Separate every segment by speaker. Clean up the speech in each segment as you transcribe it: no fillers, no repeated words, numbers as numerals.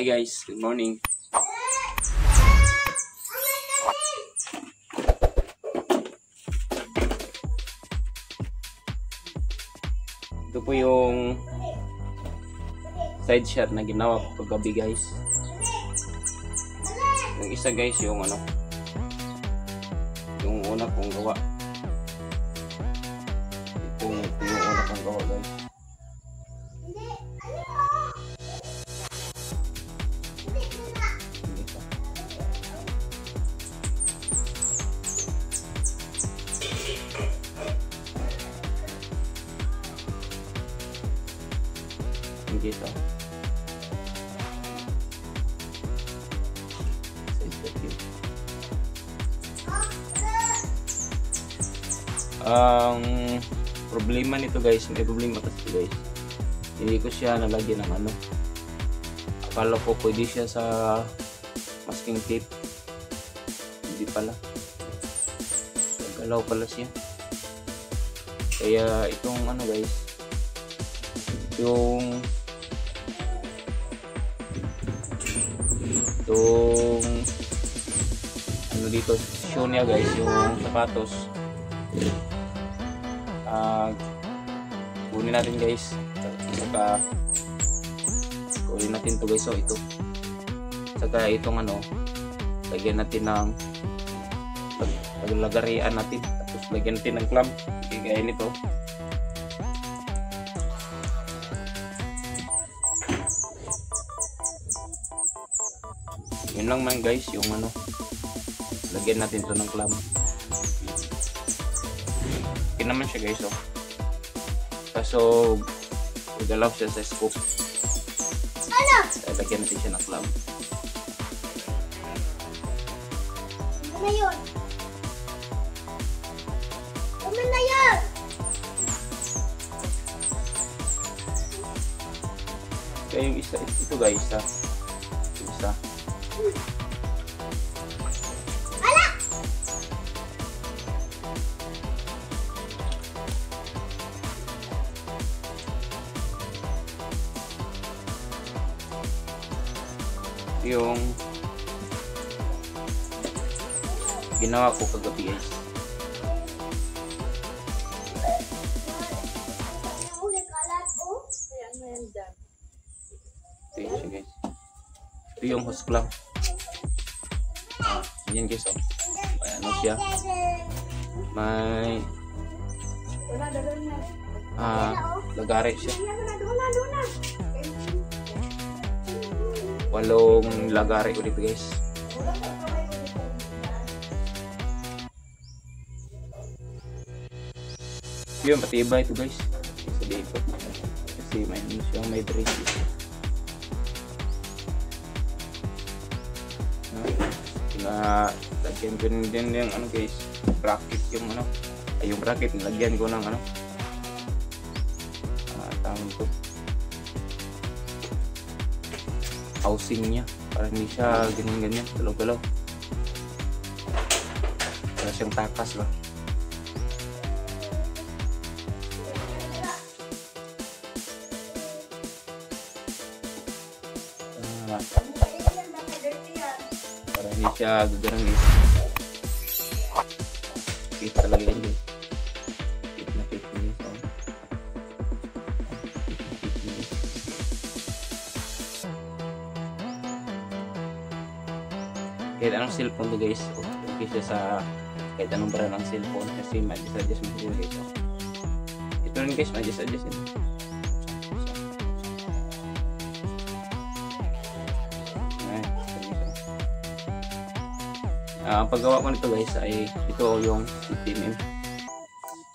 Speaker 1: Hi guys, good morning. Ito po yung side shot na ginawa ko kagabi guys. Yung isa guys, yung yung una kong gawa. Ito yung una kong gawa guys. Dito. Ang problema nito guys, may problema kasi guys. Hindi ko siya nalagyan ng akala ko pwede siya sa masking tape. Hindi pala. Nagalaw pala siya. Kaya itong guys, yung dito shoe niya guys, yung sapatos, kunin natin guys, saka kunin natin to guys. So ito, saka itong lagyan natin ng paglagarian natin, tapos lagyan natin ng clamp gaya nito. Yun lang man guys, yung lagyan natin ito ng clamp. Okay naman siya guys, kaso gagalaw siya sa scoop. Lagyan natin siya ng clamp.
Speaker 2: Ano na yun? Ano na yun?
Speaker 1: Kaya yung isa, ito guys, yung isa.
Speaker 2: Ala!
Speaker 1: Yung ginawa ko kagabi guys. Ito yun siya guys. Ito yung hose clamp. Yan guys, may siya, may lagari siya, 8 lagari ulit guys. Yun, matibay ito guys sa dito kasi may brace. Lagyan ko din yung guys, bracket, yung bracket nilagyan ko ng tawag ko, housing niya para hindi siya ganyan galaw-galaw, para siyang takas ba. Para hindi siya gagarang guys. Kita talaga yun guys. Fit na guys. Kahit anong cellphone to guys, okay siya sa kahit anong brand ng cellphone kasi ma-adjust mo siya guys. Ito rin guys, ma-adjust yun. Ang paggawa ko nito guys ay ito yung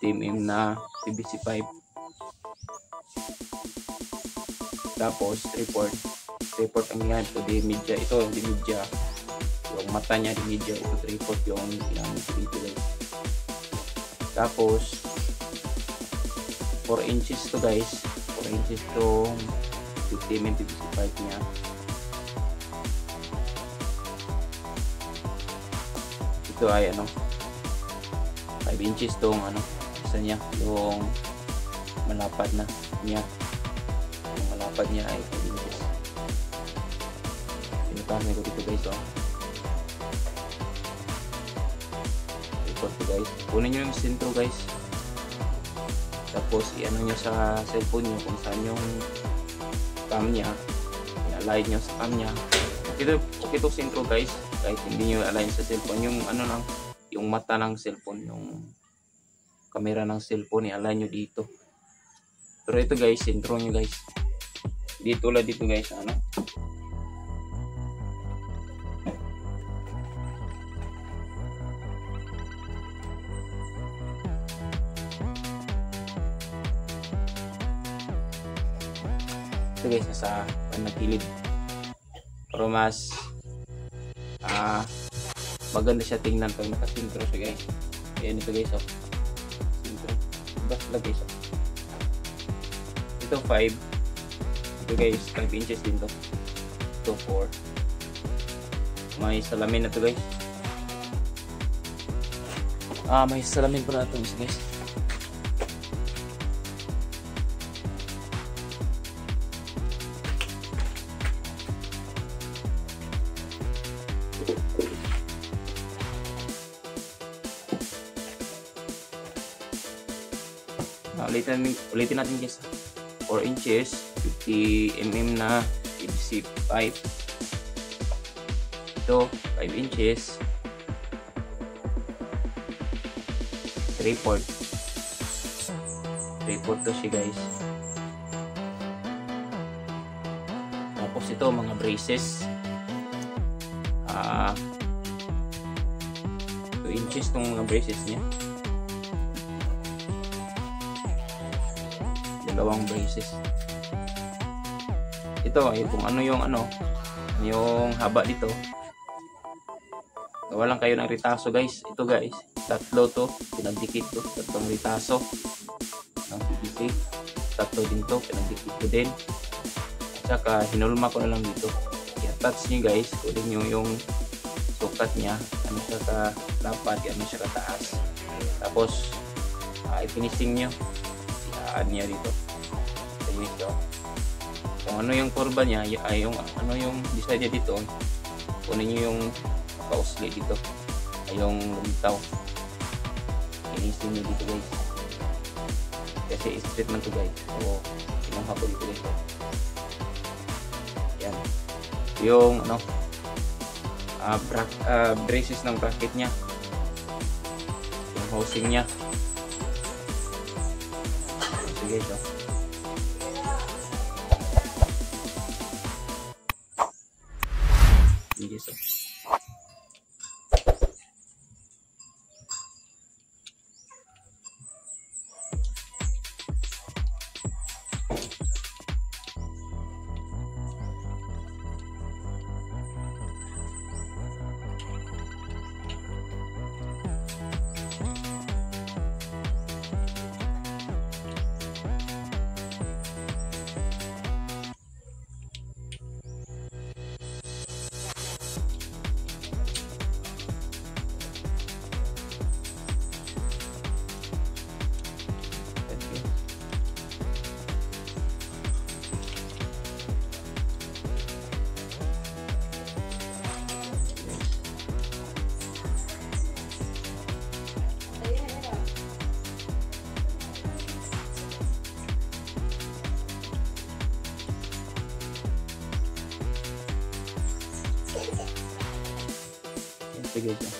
Speaker 1: TMM na PVC pipe, tapos 3/4 ang yan. Ito di media, ito di media, yung mata niya di media, ito 3/4 yung dito guys. Tapos 4 inches to guys, 4 inches to 50mm PVC pipe niya. Ito ay 5 inches tong isa niya, yung malapad na niya. Yung malapad niya ay 5 inches. Pinutahan ko dito guys, oh. Record to guys. Kunin nyo yung sentro guys. Tapos i-ano nyo sa cellphone nyo kung saan yung cam nya. I-align nyo sa cam nya. Okay to sentro guys. Kahit hindi nyo align sa cellphone. Yung ano lang, yung mata ng cellphone, yung camera ng cellphone, i-align nyo dito. Pero ito guys, sentro nyo guys. Dito lang dito guys, ano. Ito guys, nasa panagilid. Pero mas maganda siya tingnan pag nakasintro siya guys. Ayan ito guys, oh. Sintro. Basta guys, oh. Ito 5. Ito guys, 5 inches din to. Ito 4. May salamin na to guys. May salamin pa na ito guys. Ulitin natin guys. 4 inches, 50 mm na PVC pipe. Ito 5 inches, 3/4 to siya guys. Tapos ito mga braces, 2 inches tong mga braces niya. Dalawang braces. Ito ay kung ano yung haba dito. Gawa lang kayo ng ritaso guys. Ito guys, tatlo to, pinagdikit to, tatlong ritaso ng PVC. Tatlo din to, pinagdikit ko din. At saka hinulma ko na lang dito. I-attach nyo guys, kunin nyo yung sukat nya, ano siya ka dapat, ano siya kataas. Tapos i-finishing nyo, i-add niya dito. Ito. Kung ano yung kurba niya, ay yung ano yung design niya dito, kunin nyo yung kausli dito, ay yung lumitaw, inisin nyo dito guys, kasi straight man to guys. So kinuha ko dito guys. Yan yung ano, braces ng bracket nya, yung housing nya. Sige guys, so sige dyan.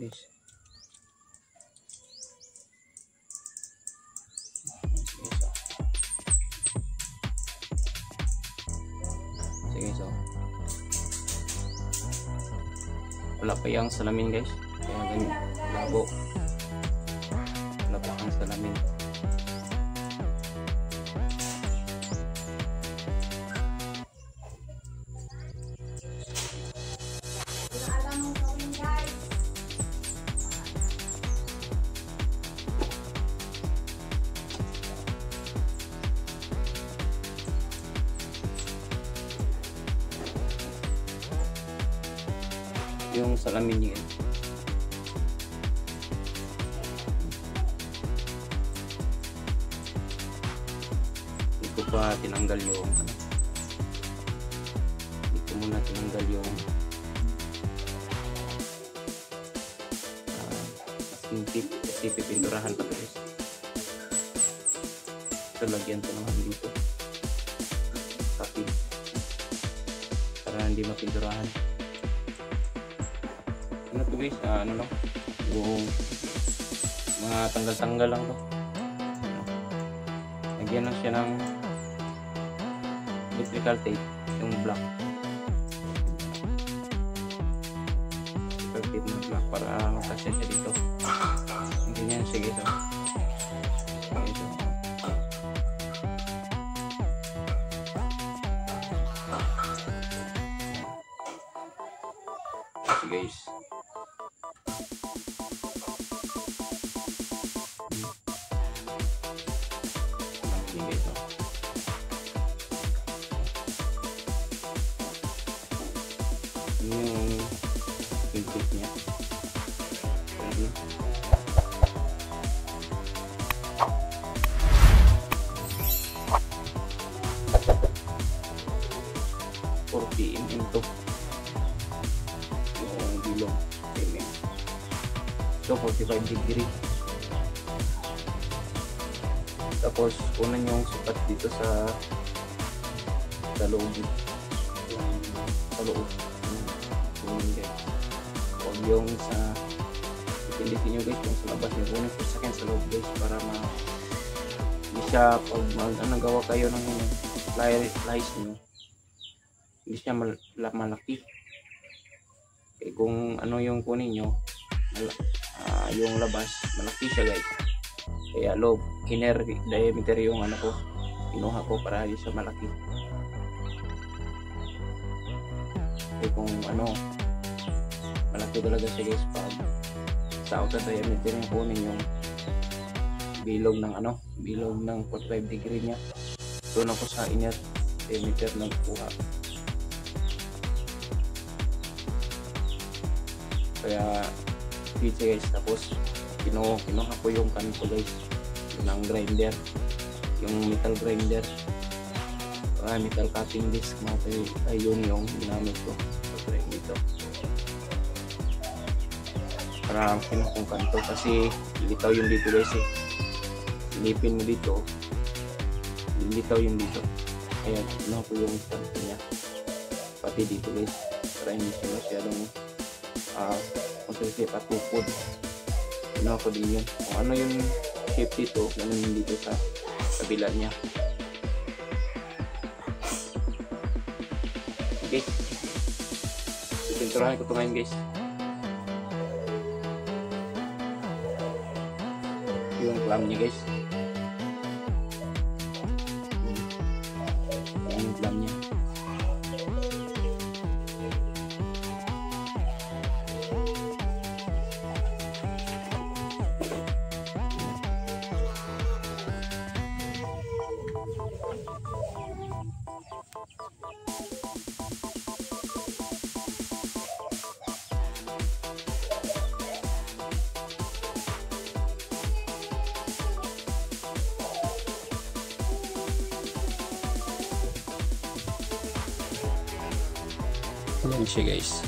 Speaker 1: Guys. Sige, so wala pa yung salamin guys, kaya ganyan labo, wala pa ang salamin. Yung salamin niya hindi ko pa tinanggal yung ano, hindi ko muna tinanggal yung masking tip kasi pipinturahan pa guys. Ito lagyan ko naman dito kapit para hindi mapinturahan. Ano to guys, ano lang yung mga tanggal-tanggal lang to. Lagyan lang siya ng electrical tape, yung black electrical tape na black para makasya siya dito. Ganyan siya guys. Guys, yung pintik niya. Pwede. to yung bilong mm. So 45 degree. Tapos kunan yung sukat dito sa loob, sa loob huwag yung sa ipinditin nyo guys kung sa labas nyo, kunin po sa sa loob guys para hindi siya pag nagawa kayo ng flies nyo hindi siya malaki. Eh, kung ano yung kunin nyo yung labas malaki siya guys, kaya loob inner diameter yung ano ko kinuha ko para hindi siya malaki. Eh, kung ano malaki talaga siya guys, pag sa outer diameter yung kunin yung bilog ng bilog ng 45 degree nya, doon ako sa inner diameter ng kuha. Kaya pizza guys, tapos kinuha ko yung kanto guys ng grinder, yung metal grinder, metal cutting disc ayun yung ginamit ko dito para kinuha kong kanto kasi litaw yung dito guys ilipin mo dito litaw yung dito, kaya kinuha ko yung kanto nya pati dito guys para hindi siya masyadong kasi patupod. Kinuha ko din yun kung ano yung shape dito, ganun yung dito sa kabila nya. Okay, pinturahan ko ito ngayon guys, yung clam nya guys, yung clam nya. Ayan siya guys.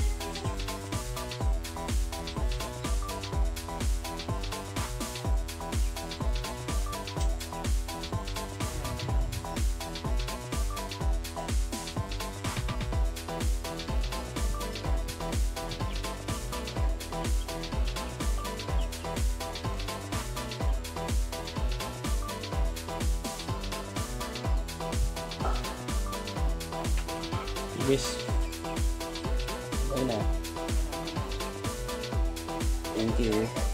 Speaker 1: Wish. Ayun na. Thank you.